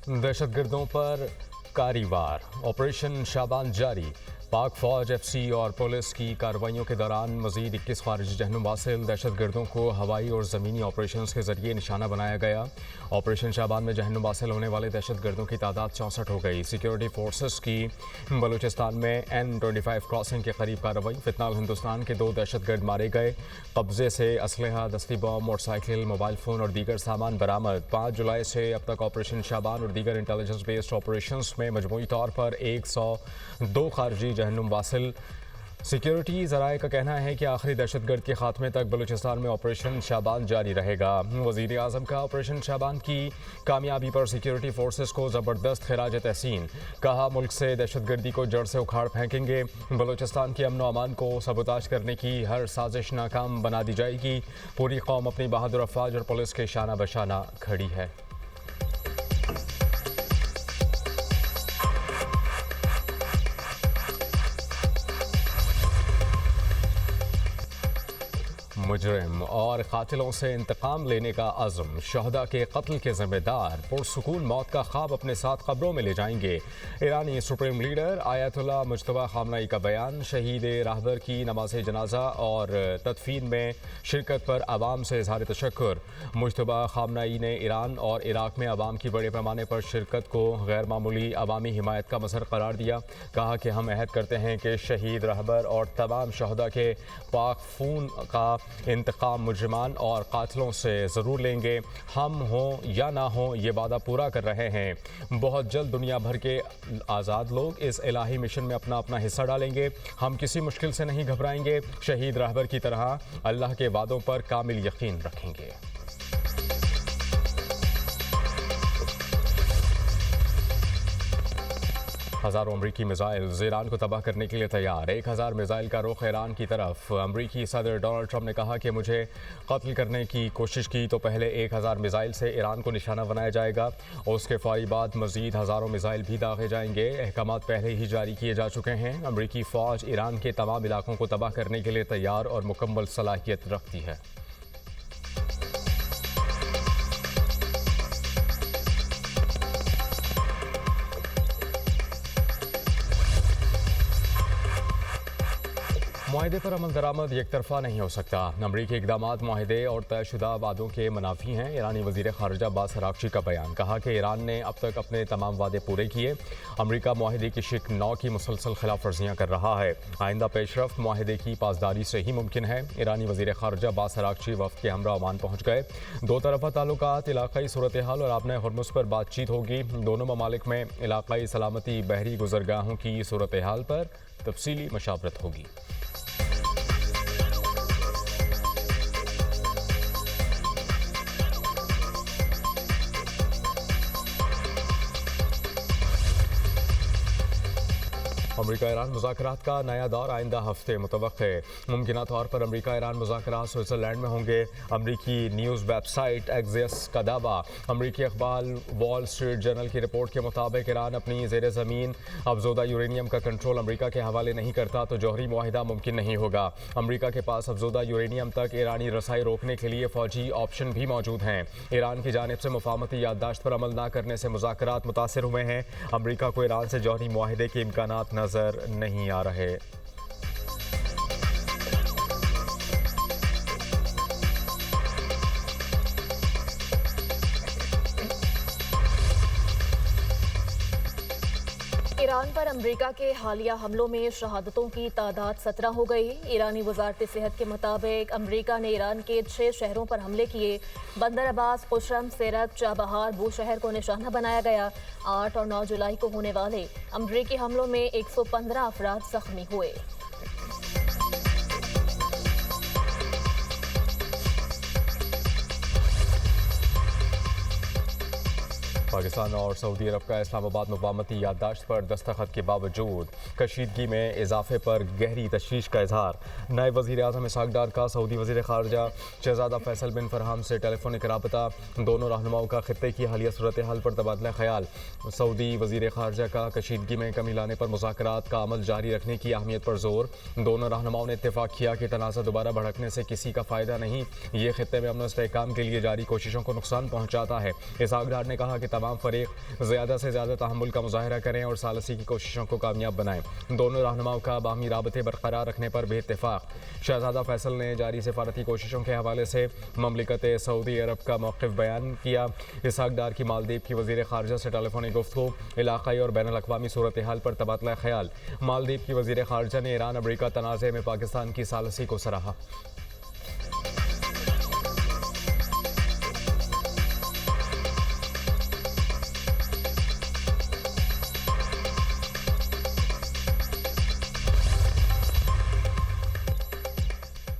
दहशतगर्दों पर कारी-वार ऑपरेशन शाबान जारी। पाक फौज, एफसी और पुलिस की कार्रवाइयों के दौरान मजीद 21 खारिजी जहनुम वासिल दहशतगर्दों को हवाई और ज़मीनी ऑपरेशन के जरिए निशाना बनाया गया। ऑपरेशन शाबान में जहनुम वासिल होने वाले दहशतगर्दों की तादाद 64 हो गई। सिक्योरिटी फोर्सेस की बलूचिस्तान में N25 क्रॉसिंग के करीब कार्रवाई। फितनाल हिंदुस्तान के 2 दहशतगर्द मारे गए। कब्जे से असलहा, दस्ती बम, मोटरसाइकिल, मोबाइल फ़ोन और दीगर सामान बरामद। 5 जुलाई से अब तक ऑपरेशन शाबान और दीगर इंटेलिजेंस बेस्ड ऑपरेशन में मजमूई तौर पर 102 खारजी जहनुम वासिल। सिक्योरिटी ज़राए का कहना है कि आखिरी दहशतगर्द के खात्मे तक बलूचिस्तान में ऑपरेशन शाबान जारी रहेगा। वज़ीर आज़म का ऑपरेशन शाबान की कामयाबी पर सिक्योरिटी फोर्सेस को ज़बरदस्त खिराज तहसीन। कहा, मुल्क से दहशतगर्दी को जड़ से उखाड़ फेंकेंगे। बलूचिस्तान के अमन व अमान को सबोताज करने की हर साजिश नाकाम बना दी जाएगी। पूरी कौम अपनी बहादुर अफवाज और पुलिस के शाना बशाना खड़ी है। मुजरिम और कातिलों से इंतकाम लेने का अज़्म। शहदा के कत्ल के जिम्मेदार पुरसुकून मौत का ख्वाब अपने साथ कब्रों में ले जाएंगे। ईरानी supreme leader Ayatollah Mojtaba Khamenei का बयान। शहीद राहबर की नमाज जनाजा और तदफीन में शिरकत पर आवाम से इजहार तशक्कुर। मुज्तबा खामनई ने ईरान और इराक में आवाम की बड़े पैमाने पर शिरकत को गैर मामूली अवामी हिमायत का मजहर करार दिया। कहा कि हम अहद करते हैं कि शहीद राहबर और तमाम शहदा के पाक खून का इंतकाम मुजरिमान और कातिलों से ज़रूर लेंगे। हम हों या ना हों, ये वादा पूरा कर रहे हैं। बहुत जल्द दुनिया भर के आज़ाद लोग इस इलाही मिशन में अपना अपना हिस्सा डालेंगे। हम किसी मुश्किल से नहीं घबराएंगे। शहीद राहबर की तरह अल्लाह के वादों पर कामिल यकीन रखेंगे। हज़ारों अमरीकी मिसाइल ईरान को तबाह करने के लिए तैयार। 1000 मिसाइल का रुख ईरान की तरफ। अमरीकी सदर डोनाल्ड ट्रंप ने कहा कि मुझे कत्ल करने की कोशिश की तो पहले 1000 मिसाइल से ईरान को निशाना बनाया जाएगा। उसके फौरी बाद मजीद हज़ारों मिसाइल भी दागे जाएंगे। अहकामात पहले ही जारी किए जा चुके हैं। अमरीकी फ़ौज ईरान के तमाम इलाकों को तबाह करने के लिए तैयार और मुकम्मल सलाहियत रखती है। माहदे पर अमल दरामद एक तरफा नहीं हो सकता। अमरीकी इकदाम माहदे और तयशुदा वादों के मुनाफी हैं। ईरानी वज़ीर ख़ारिजा अब्बास अराग़ची का बयान। कहा कि ईरान ने अब तक अपने तमाम वादे पूरे किए। अमरीका माहदे की शिक 9 की मुसलसल खिलाफ वर्जियाँ कर रहा है। आइंदा पेशरफ्त माहदे की पासदारी से ही मुमकिन है। ईरानी वज़ीर ख़ारिजा अब्बास अराग़ची वफ़द के हमरा ओमान पहुँच गए। दो तरफ़ा ताल्लुकात, इलाक़ाई सूरत हाल और आबने हुर्मुज़ पर बातचीत होगी। दोनों ममालिक में इलाक़ाई सलामती, बहरी गुज़रगाहों की सूरत हाल पर तफसीली मशावरत होगी। अमरीका ईरान मुज़ाकरात का नया दौर आइंदा हफ्ते मुतवक्के। मुमकिना तौर पर अमरीका ईरान मुज़ाकरात स्विट्ज़रलैंड में होंगे। अमरीकी न्यूज़ वेबसाइट एक्सियस का दावा। अमरीकी अखबार वॉल स्ट्रीट जर्नल की रिपोर्ट के मुताबिक ईरान अपनी ज़ेर ज़मीन अफज़ोदा यूरेनियम का कंट्रोल अमरीका के हवाले नहीं करता तो जौहरी मुआहिदा मुमकिन नहीं होगा। अमरीका के पास अफज़ोदा यूरेनियम तक ईरानी रसाई रोकने के लिए फ़ौजी ऑप्शन भी मौजूद हैं। ईरान की जानिब से मुफाहमती याददाश्त पर अमल न करने से मुज़ाकरात मुतासिर हुए हैं। अमरीका को ईरान से जौहरी मुआहिदे के इम्कानात नज़र नहीं आ रहे। ईरान पर अमरीका के हालिया हमलों में शहादतों की तादाद 17 हो गई। ईरानी वजारत सेहत के मुताबिक अमरीका ने ईरान के 6 शहरों पर हमले किए। बंदर अब्बास, खुशरम, सेरक, चाबहार, बूशहर को निशाना बनाया गया। 8 और 9 जुलाई को होने वाले अमरीकी हमलों में 115 अफराद जख्मी हुए। पाकिस्तान और सऊदी अरब का इस्लामाबाद मुफाहमती याददाश्त पर दस्तखत के बावजूद कशीदगी में इजाफे पर गहरी तशवीश का इजहार। नायब वज़ीर आज़म इसहाक डार का सऊदी वज़ीर ख़ारजा शहज़ादा फैसल बिन फरहाम से टेलीफोनिक राबता। दोनों रहनुमाओं का खित्ते की हालिया सूरत हाल पर तबादला ख्याल। सऊदी वज़ीर ख़ारजा का कशीदगी में कमी लाने पर मुज़ाकरात का अमल जारी रखने की अहमियत पर जोर। दोनों रहनुमाओं ने इत्तेफाक किया कि तनाज़ा दोबारा भड़कने से किसी का फ़ायदा नहीं, ये खित्ते में अमन इस्तेहकाम के लिए जारी कोशिशों को नुकसान पहुँचाता है। इसहाक डार ने कहा कि तमाम फरीक ज़्यादा से ज़्यादा तहम्मुल का मुजाहरा करें और सालसी की कोशिशों को कामयाब बनाएं। दोनों रहनुमाओं का बाहमी राबते बरकरार रखने पर भी इत्तेफाक। शहजादा फैसल ने जारी सिफारती कोशिशों के हवाले से ममलिकत सऊदी अरब का मौक़िफ़ बयान किया। इसहाक डार की मालदीव की वज़ीर ख़ारजा से टेलीफोनिक गुफ्तगू, इलाक़ाई और बैनुल अक़वामी सूरत हाल पर तबादला ख्याल। मालदीव की वज़ीर ख़ारजा ने ईरान अमरीका तनाज़े में पाकिस्तान की सालसी को सराहा।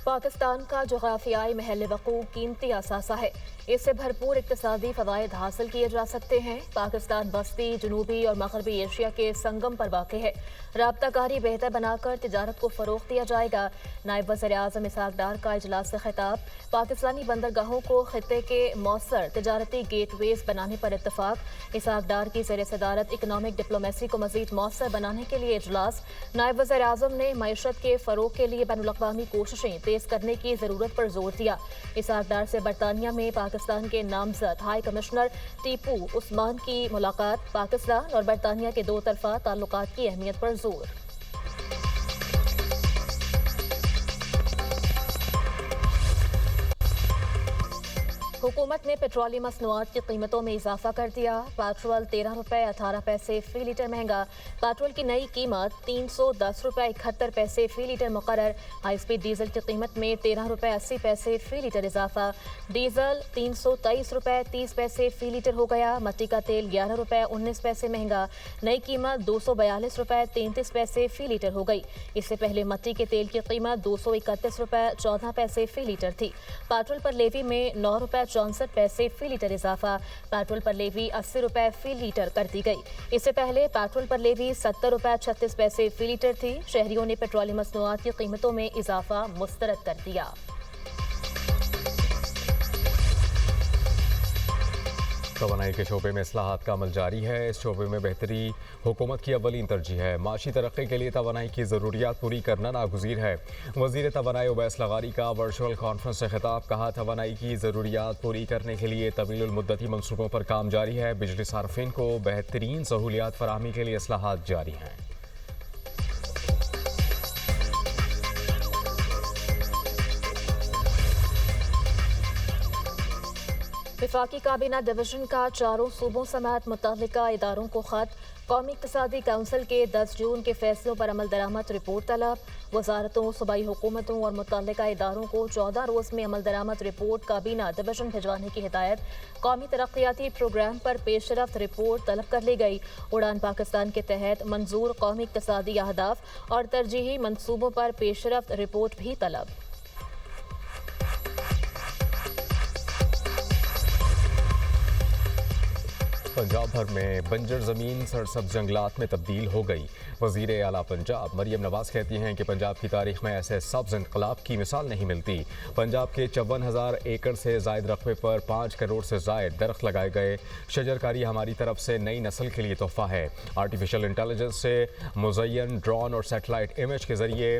पाकिस्तान का जोग्राफियाई महल वक़ू कीमती असासा है। इससे भरपूर इक़्तिसादी फ़वाइद हासिल किए जा सकते हैं। पाकिस्तान वस्ती, जनूबी और मग़रबी एशिया के संगम पर वाक़ है। राब्ताकारी बेहतर बनाकर तिजारत को फ़रोग़ दिया जाएगा। नायब वज़ीर आज़म इसहाक डार का इजलास से खिताब। पाकिस्तानी बंदरगाहों को खित्ते के मौसर तिजारती गेटवेज़ बनाने पर इत्तफ़ाक़। इसहाक डार की ज़ेर सदारत इकनॉमिक डिप्लोमेसी को मज़ीद मौसर बनाने के लिए इजलास। नायब वज़ीर आज़म ने मईशत के फ़रोग़ के लिए बैनुल अक़वामी कोशिशें तेज़ करने की ज़रूरत पर जोर दिया। इसहाक डार से बरतानिया में पाकिस्तान के नामजद हाई कमिश्नर टीपू उस्मान की मुलाकात। पाकिस्तान और बरतानिया के दो तरफा ताल्लुकात की अहमियत पर जोर। हुकूमत ने पेट्रोलियम मसनूआत की कीमतों में इजाफा कर दिया। पेट्रोल 13 रुपये 18 पैसे फ़ी लीटर महंगा। पेट्रोल की नई कीमत 310 रुपये 71 पैसे फ़ी लीटर मुकर्रर। हाई स्पीड डीजल की कीमत में 13 रुपये 80 पैसे फ़ी लीटर इजाफा। डीजल 323 रुपये 30 पैसे फ़ी लीटर हो गया। मट्टी का तेल 11 रुपये 19 पैसे महंगा। नई कीमत 242 रुपये 33 पैसे फ़ी लीटर हो गई। इससे पहले मट्टी के तेल की कीमत 231 रुपये 14 पैसे फ़ी लीटर थी। पेट्रोल पर लेवी में 9 रुपये 64 पैसे फ़ी लीटर इजाफा। पेट्रोल पर लेवी 80 रुपये फ़ी लीटर कर दी गई। इससे पहले पेट्रोल पर लेवी 70 रुपये 36 पैसे फ़ी लीटर थी। शहरियों ने पेट्रोलियम मसनूआत की कीमतों में इजाफा मुस्तरद कर दिया। तवानाई के शोबे में इस्लाहात का अमल जारी है। इस शोबे में बेहतरी हुकूमत की अव्वलीन तरजीह है। माशी तरक्की के लिए तवानाई की ज़रूरियात पूरी करना नागुज़ीर है। वज़ीर तवानाई उवैस लगारी का वर्चुअल कॉन्फ्रेंस से खिताब। कहा, तवानाई की ज़रूरियात पूरी करने के लिए तवील मुद्दती मनसूबों पर काम जारी है। बिजली सार्फिन को बेहतरीन सहूलियात फराहमी के लिए इस्लाहात जारी हैं। वफाकी काबीना डिवीजन का चारों सूबों समेत मुतल्लिका इदारों को खत। कौमी इक़्तिसादी काउंसिल के 10 जून के फैसलों पर अमल दरामद रिपोर्ट तलब। वजारतों, सूबाई हुकूमतों और मुतल्लिका इदारों को 14 रोज़ में अमल दरामद रिपोर्ट काबीना डिवीजन भिजवाने की हिदायत। कौमी तरक्याती प्रोग्राम पर पेशरफ्त रिपोर्ट तलब कर ली गई। उड़ान पाकिस्तान के तहत मंजूर कौमी इक़्तिसादी अहदाफ और तरजीही मनसूबों पर पेशरफ्त रिपोर्ट भी तलब। पंजाब भर में बंजर ज़मीन सरसब्ज़ जंगलात में तब्दील हो गई। वज़ीर आला पंजाब मरियम नवाज़ कहती हैं कि पंजाब की तारीख में ऐसे सब्ज़ इनकलाब की मिसाल नहीं मिलती। पंजाब के 54,000 एकड़ से ज़ायद रकबे पर 5 करोड़ से ज़ायद दरख्त लगाए गए। शजरकारी हमारी तरफ से नई नस्ल के लिए तोहफ़ा है। आर्टिफिशियल इंटेलिजेंस से मुज़य्यन ड्रोन और सैटेलाइट इमेज के ज़रिए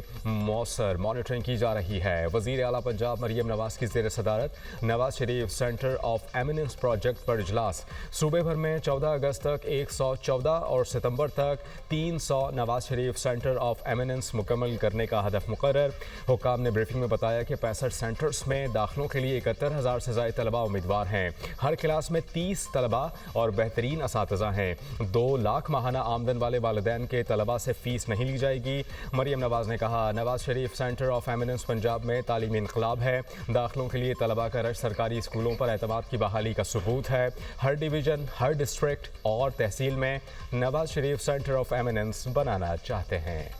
मौसर मॉनिटरिंग की जा रही है। वज़ीर आला पंजाब मरियम नवाज़ की ज़ेर सदारत Nawaz Sharif centre of eminence project पर इजलास। सूबे भर में 14 अगस्त तक 114 और सितंबर तक 300 Nawaz Sharif centre of eminence मुकम्मल करने का हदफ मुकर्रर। हुक्काम ने ब्रीफिंग में बताया कि 65 सेंटर्स में दाखिलों के लिए 71,000 से ज़ायद तलबा उम्मीदवार हैं। हर क्लास में 30 तलबा और बेहतरीन असातिज़ा हैं। 2 लाख माहाना आमदन वाले वालिदैन के तलबा से फ़ीस नहीं ली जाएगी। मरियम नवाज़ ने कहा, Nawaz Sharif centre of eminence Punjab में तालीमी इनकलाब है। दाखिलों के लिए तलबा का रश सरकारी स्कूलों पर एतमाद की बहाली का सबूत है। हर डिवीज़न, हर डिस्ट्रिक्ट और तहसील में Nawaz Sharif centre of eminence बनाना चाहते हैं।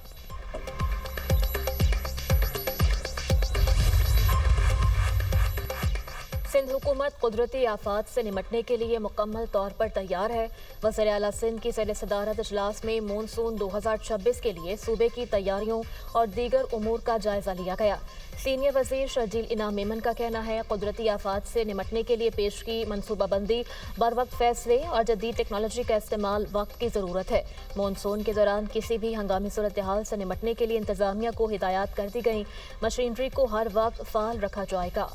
सिंध हुकूमत कुदरती आफात से निमटने के लिए मुकम्मल तौर पर तैयार है। वज़ीर आला सिंध की ज़ेर सदारत इजलास में मानसून 2026 के लिए सूबे की तैयारियों और दीगर उमूर का जायजा लिया गया। सीनियर वज़ीर शर्जील इनाम मेमन का कहना है, कुदरती आफात से निमटने के लिए पेश की मनसूबाबंदी, बर वक्त फैसले और जदीद टेक्नोलॉजी का इस्तेमाल वक्त की ज़रूरत है। मानसून के दौरान किसी भी हंगामी सूरत हाल से निमटने के लिए इंतज़ामिया को हिदायत कर दी गई। मशीनरी को हर वक्त फ़ाल रखा जाएगा।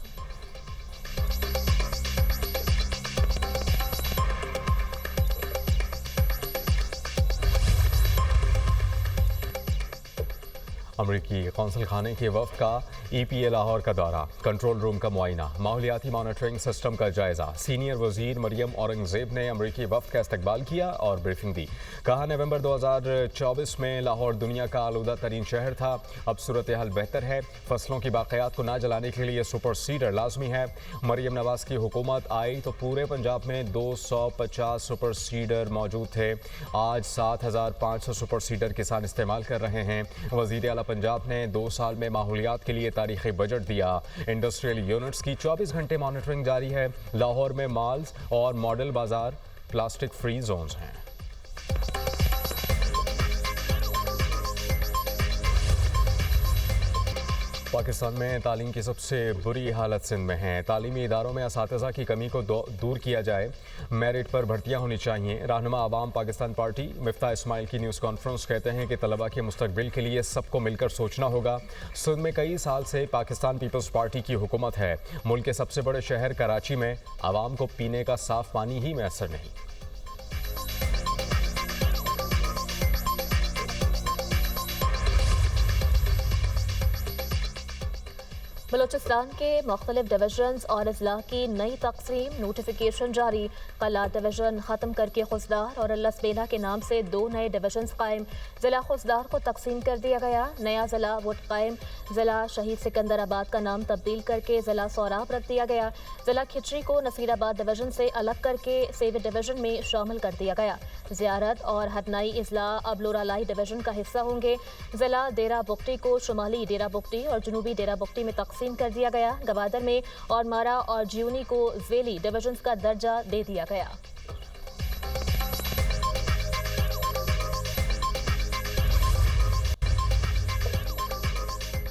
अमरीकी कौंसल खाने के वफ्द का EPA लाहौर का दौरा, कंट्रोल रूम का मुआयना, माहौलियाती मॉनिटरिंग सिस्टम का जायजा। सीनियर वजीर मरियम औरंगजेब ने अमरीकी वफ्द का इस्तकबाल किया और ब्रीफिंग दी। कहा नवंबर 2024 में लाहौर दुनिया का आलूदा तरीन शहर था, अब सूरत हाल बेहतर है। फसलों की बाक़ियात को ना जलाने के लिए सुपर सीडर लाजमी है। मरियम नवाज की हुकूमत आई तो पूरे पंजाब में 250 सुपर सीडर मौजूद थे। आज 7500 सुपर सीडर किसान इस्तेमाल कर रहे हैं। वज़ीर आला पंजाब ने 2 साल में माहौलियात के लिए तारीखी बजट दिया। इंडस्ट्रियल यूनिट्स की 24 घंटे मॉनिटरिंग जारी है। लाहौर में मॉल्स और मॉडल बाजार प्लास्टिक फ्री जोन्स हैं। पाकिस्तान में तालीम की सबसे बुरी हालत सिंध में है। तालीमी इदारों में असातिज़ा की कमी को दूर किया जाए, मेरिट पर भर्तियाँ होनी चाहिए। रहनुमा आवाम पाकिस्तान पार्टी मिफ्ता इस्माइल की न्यूज़ कॉन्फ्रेंस कहते हैं कि तलबा के मुस्तकबिल के लिए सबको मिलकर सोचना होगा। सिंध में कई साल से पाकिस्तान पीपल्स पार्टी की हुकूमत है। मुल्क के सबसे बड़े शहर कराची में आवाम को पीने का साफ पानी ही मैसर नहीं। बलोचिस्तान के मुख्तलिफ डिवीजन्स और अजला की नई तकसीम, नोटिफिकेशन जारी। कला डिवीजन ख़त्म करके खुसदार और लसबेला के नाम से 2 नए डिवीजन्स कायम। ज़िला खुसदार को तकसीम कर दिया गया। नया ज़िला वुड कायम। ज़िला शहीद सिकंदराबाद का नाम तब्दील करके ज़िला सौराब रख दिया गया। ज़िला खिचरी को नसीराबाद डिवीजन से अलग करके सेविट डिवीजन में शामिल कर दिया गया। ज़ियारत और हरनाई अजला अब लोरालाई डिवीजन का हिस्सा होंगे। ज़िला डेरा बुगटी को शुमाली डेरा बुगटी और जनूबी डेरा बुगटी में तकसीम कर दिया गया। गवादर में और मारा और जियूनी को ज़ेली डिवीजन्स का दर्जा दे दिया गया।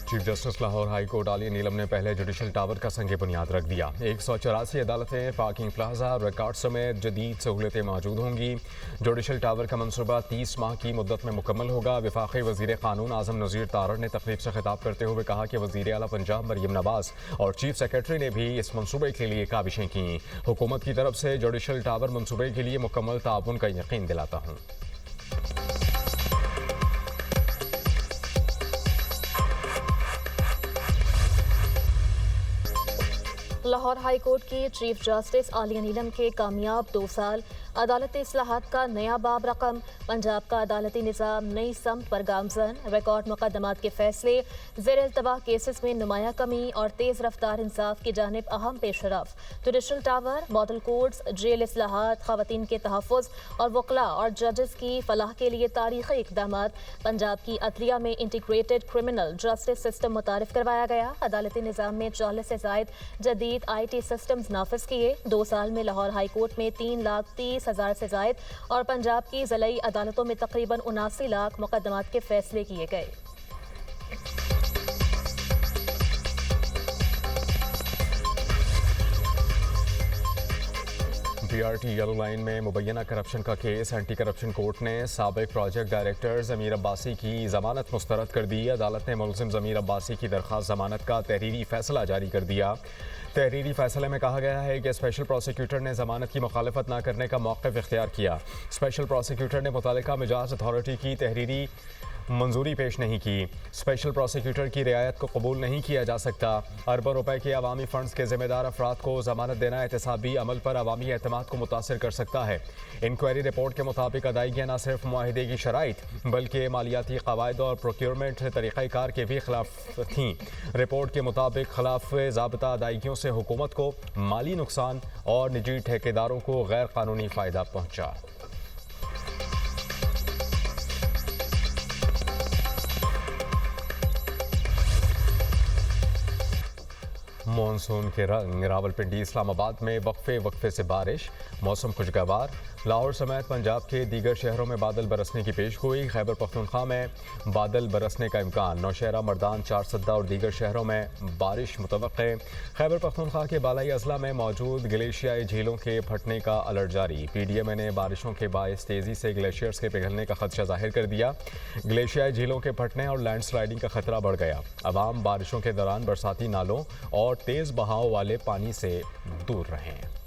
Chief justice Lahore high court Aalia Neelum ने पहले जुडिशल टावर का संग बुनियाद रख दिया। 184 अदालतें, पार्किंग प्लाजा, रिकॉर्ड समेत जदीद सहूलतें मौजूद होंगी। जुडिशल टावर का मनसूबा 30 माह की मुद्दत में मुकम्मल होगा। वफाकी वजीर कानून आजम नज़ीर तारड़ ने तकरीब से खिताब करते हुए कहा कि वजीर आला पंजाब मरियम नवाज और चीफ सेक्रेटरी ने भी इस मनसूबे के लिए काविशें की। हुकूमत की तरफ से जुडिशल टावर मनसूबे के लिए मुकम्मल ताउन का यकीन दिलाता हूँ। लाहौर हाई कोर्ट की चीफ जस्टिस आलिया नीलम के कामयाब 2 साल। अदालती इस्लाहात का नया बाब रकम। पंजाब का अदालती निज़ाम नई समत पर गामजन। रिकॉर्ड मुकदमात के फैसले। ज़ेर इल्तवा केसेस में नुमाया कमी और तेज़ रफ्तार इंसाफ की जानिब अहम पेशरफ। Judicial tower, model courts, jail इस्लाहात, ख़वातीन के तहफ़्फ़ुज़ और वकला और जजेस की फलाह के लिए तारीख़ी इक़दाम। पंजाब की अदलिया में इंटीग्रेटेड क्रिमिनल जस्टिस सिस्टम मुतारिफ करवाया गया। अदालती निज़ाम में 40 से ज़ायद जदीद IT सिस्टम्स नाफिज किए। 2 साल में लाहौर हाई कोर्ट में 3,30,000 से ज़ायद और पंजाब की ज़िलाई अदालतों में तकरीबन 79 लाख मुकदमात के फैसले किए गए। PRT येलो लाइन में मुबैना करप्शन का केस। एंटी करप्शन कोर्ट ने साबिक प्रोजेक्ट डायरेक्टर ज़मीर अब्बासी की जमानत मुस्तरद कर दी। अदालत ने मुलजिम ज़मीर अब्बासी की दरख्वास्त जमानत का तहरीरी फैसला जारी कर दिया। तहरीरी फैसले में कहा गया है कि स्पेशल प्रोसिक्यूटर ने जमानत की मुखालफत न करने का मौक़िफ़ इख्तियार किया। स्पेशल प्रोसिक्यूटर ने मुतालिका मिजाज अथॉरिटी की तहरीरी मंजूरी पेश नहीं की। स्पेशल प्रोसिक्यूटर की रियायत को कबूल नहीं किया जा सकता। अरबों रुपए के अवामी फंड्स के जिम्मेदार अफराद को जमानत देना एहतसाबी अमल पर अवामी एतमाद को मुतासर कर सकता है। इंक्वायरी रिपोर्ट के मुताबिक अदायगियाँ न सिर्फ मुआहिदे की शराइत बल्कि मालियाती कवायद और प्रोक्योरमेंट तरीक़ाकार के भी खिलाफ थीं। रिपोर्ट के मुताबिक खिलाफ ज़ाब्ता अदायगियों से हुकूमत को माली नुकसान और निजी ठेकेदारों को गैर कानूनी फ़ायदा पहुँचा। मॉनसून के रंग। रावलपिंडी इस्लामाबाद में वक्फे से बारिश, मौसम खुशगवार। लाहौर समेत पंजाब के दीगर शहरों में बादल बरसने की पेशगोई। खैबर पख्तूनख्वा में बादल बरसने का इम्कान। नौशहरा, मर्दान, चारसद्दा और दीगर शहरों में बारिश मुतवक्के। खैबर पख्तूनख्वा के बालाई अजला में मौजूद ग्लेशियाई झीलों के फटने का अलर्ट जारी। PDMA ने बारिशों के बायस तेज़ी से ग्लेशियर्स के पिघलने का खदशा जाहिर कर दिया। ग्लेशियाई झीलों के फटने और लैंडस्लाइडिंग का खतरा बढ़ गया। अवाम बारिशों के दौरान बरसाती नालों और तेज़ बहाव वाले पानी से दूर रहें।